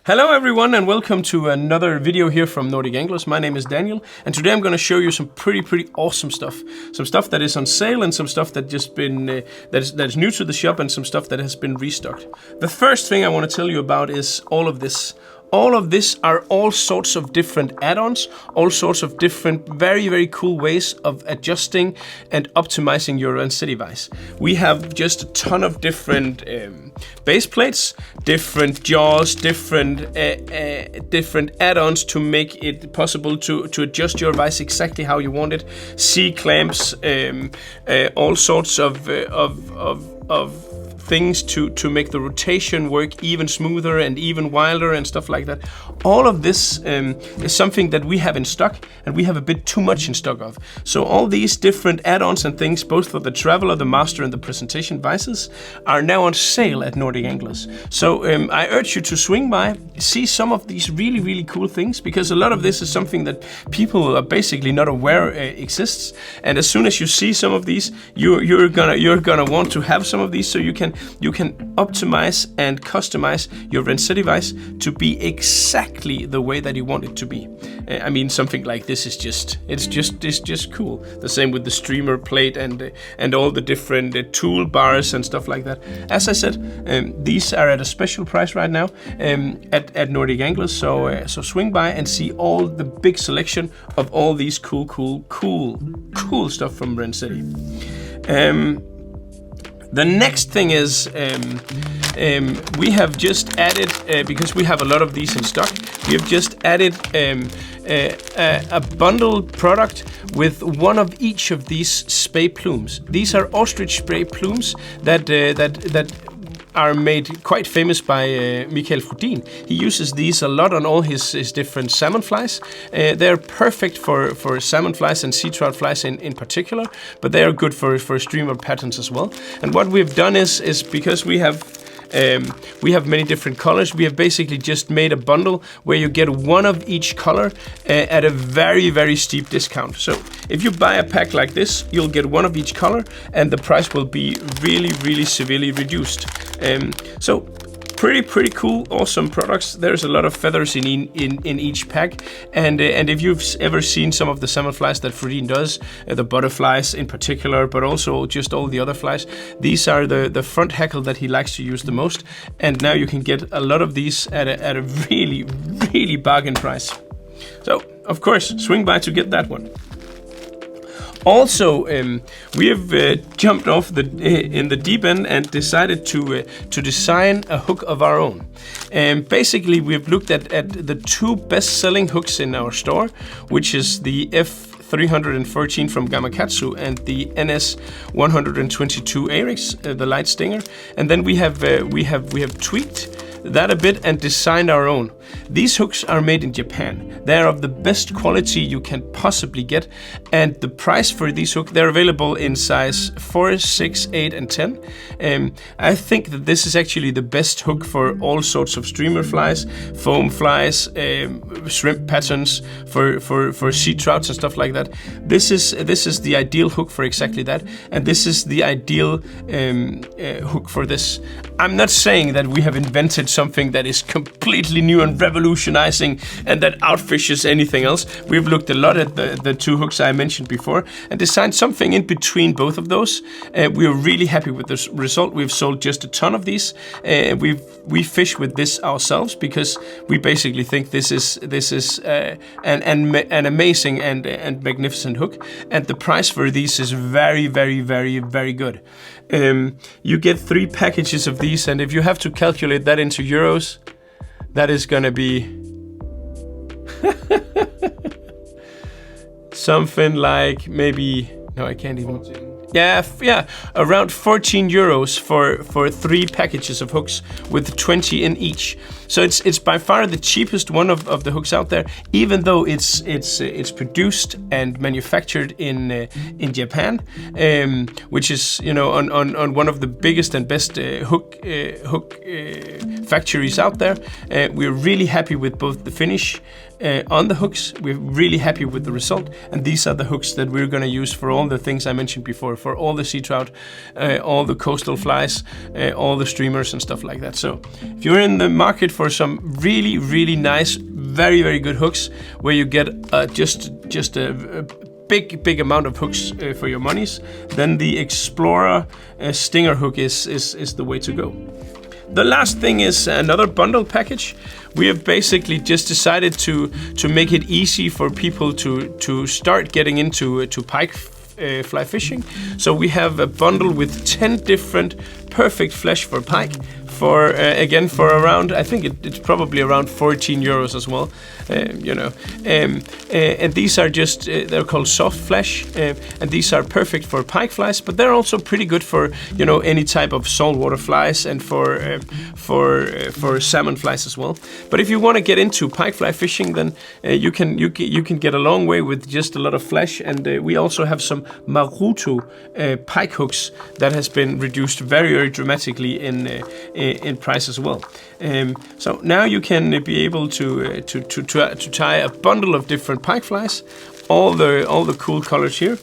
Hello everyone and welcome to another video here from Nordic Anglers. My name is Daniel and today I'm going to show you some pretty awesome stuff. Some stuff that is on sale and some stuff that just been that is new to the shop and some stuff that has been restocked. The first thing I want to tell you about is all of this. All of this are all sorts of different add-ons, all sorts of different very cool ways of adjusting and optimizing your Vancity vise. We have just a ton of different base plates, different jaws, different add-ons to make it possible to adjust your vise exactly how you want it. C-clamps, all sorts of things to make the rotation work even smoother and even wilder and stuff like that. All of this is something that we have in stock and we have a bit too much in stock of. So all these different add-ons and things, both for the Traveler, the Master and the Presentation vises, are now on sale at Nordic Anglers. So I urge you to swing by, see some of these really cool things, because a lot of this is something that people are basically not aware exists. And as soon as you see some of these, you're gonna want to have some of these, so you can optimize and customize your Vancity vise to be exactly the way that you want it to be. I mean, something like this is just cool. The same with the streamer plate and all the different toolbars and stuff like that. As I said, these are at a special price right now at Nordic Anglers. So swing by and see all the big selection of all these cool stuff from Vancity. The next thing is we have just added, because we have a lot of these in stock, we have just added a bundled product with one of each of these spay plumes. These are Ostrich spray plumes that are made quite famous by Michael Frodin. He uses these a lot on all his different salmon flies. They're perfect for salmon flies and sea trout flies in particular, but they are good for streamer patterns as well. And what we've done is because we have many different colors, we have basically just made a bundle where you get one of each color at a very steep discount. So if you buy a pack like this, you'll get one of each color and the price will be really severely reduced. So pretty cool, awesome products. There's a lot of feathers in each pack, and if you've ever seen some of the salmon flies that Frodin does, the butterflies in particular, but also just all the other flies, these are the front hackle that he likes to use the most, and now you can get a lot of these at a really bargain price. So of course, swing by to get that one. Also, we have jumped off in the deep end and decided to design a hook of our own. Basically, we've looked at the two best-selling hooks in our store, which is the F314 from Gamakatsu and the NS122 Arix, the light stinger. And then we have tweaked that a bit and designed our own. These hooks are made in Japan. They are of the best quality you can possibly get, and the price for these hooks, they're available in size 4, 6, 8 and 10. I think that this is actually the best hook for all sorts of streamer flies, foam flies, shrimp patterns, for sea trouts and stuff like that. This is the ideal hook for exactly that, and this is the ideal hook for this. I'm not saying that we have invented something that is completely new and revolutionizing and that outfishes anything else. We've looked a lot at the two hooks I mentioned before and designed something in between both of those. We are really happy with this result. We've sold just a ton of these. We fish with this ourselves because we basically think this is an amazing and magnificent hook, and the price for these is very good. You get 3 packages of these, and if you have to calculate that into euros, that is gonna be something like maybe, no, I can't even. 14. Yeah, around 14 euros for 3 packages of hooks with 20 in each. So it's by far the cheapest one of the hooks out there, even though it's produced and manufactured in Japan, which is, you know, on one of the biggest and best hook factories out there. We're really happy with both the finish on the hooks. We're really happy with the result, and these are the hooks that we're going to use for all the things I mentioned before, for all the sea trout, all the coastal flies, all the streamers and stuff like that. So if you're in the market for some really, really nice, very, very good hooks where you get just a big amount of hooks for your monies, then the Explorer stinger hook is the way to go. The last thing is another bundle package. We have basically just decided to make it easy for people to start getting into pike fly fishing. So we have a bundle with 10 different perfect flesh for pike, for again for around, I think it's probably around 14 euros as well, and these are just they're called soft flesh, and these are perfect for pike flies, but they're also pretty good for any type of saltwater flies and for salmon flies as well. But if you want to get into pike fly fishing, then you can get a long way with just a lot of flesh, and we also have some Maruto pike hooks that has been reduced very, very dramatically in price as well. So now you can be able to tie a bundle of different pike flies, all the cool colors here,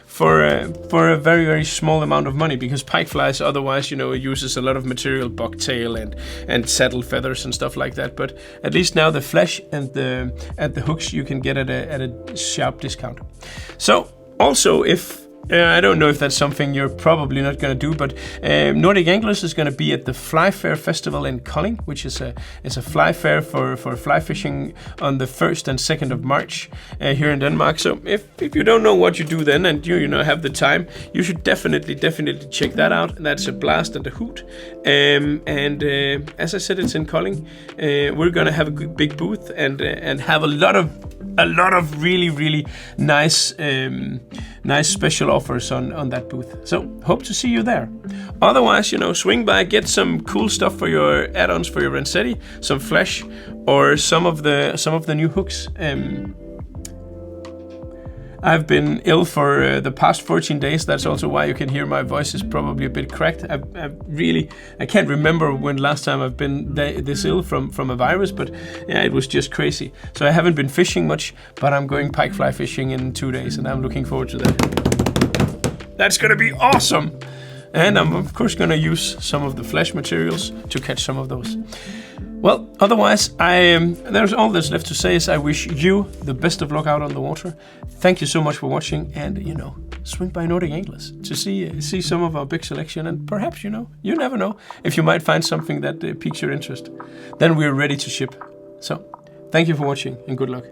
for a very, very small amount of money, because pike flies otherwise uses a lot of material, bucktail and saddle feathers and stuff like that. But at least now the flesh and the hooks you can get at a sharp discount. So also, if I don't know if that's something you're probably not going to do, but Nordic Anglers is going to be at the Fly Fair Festival in Kolding, which is a fly fair for fly fishing on the 1st and 2nd of March here in Denmark. So if you don't know what you do then, and you have the time, you should definitely check that out. That's a blast and a hoot. And as I said, it's in Kolding. We're going to have a big booth and have a lot of really, really nice special offers on that booth. So hope to see you there. Otherwise, swing by, get some cool stuff for your add-ons for your Rensetti, some flesh, or some of the new hooks. I've been ill for the past 14 days. That's also why you can hear my voice is probably a bit cracked. I can't remember when last time I've been this ill from a virus, but yeah, it was just crazy. So I haven't been fishing much, but I'm going pike fly fishing in 2 days, and I'm looking forward to that. That's gonna be awesome! And I'm of course gonna use some of the flesh materials to catch some of those. Well, otherwise, there's all that's left to say is I wish you the best of luck out on the water. Thank you so much for watching, and swing by Nordic Anglers to see some of our big selection, and perhaps you never know if you might find something that piques your interest. Then we're ready to ship. So, thank you for watching, and good luck.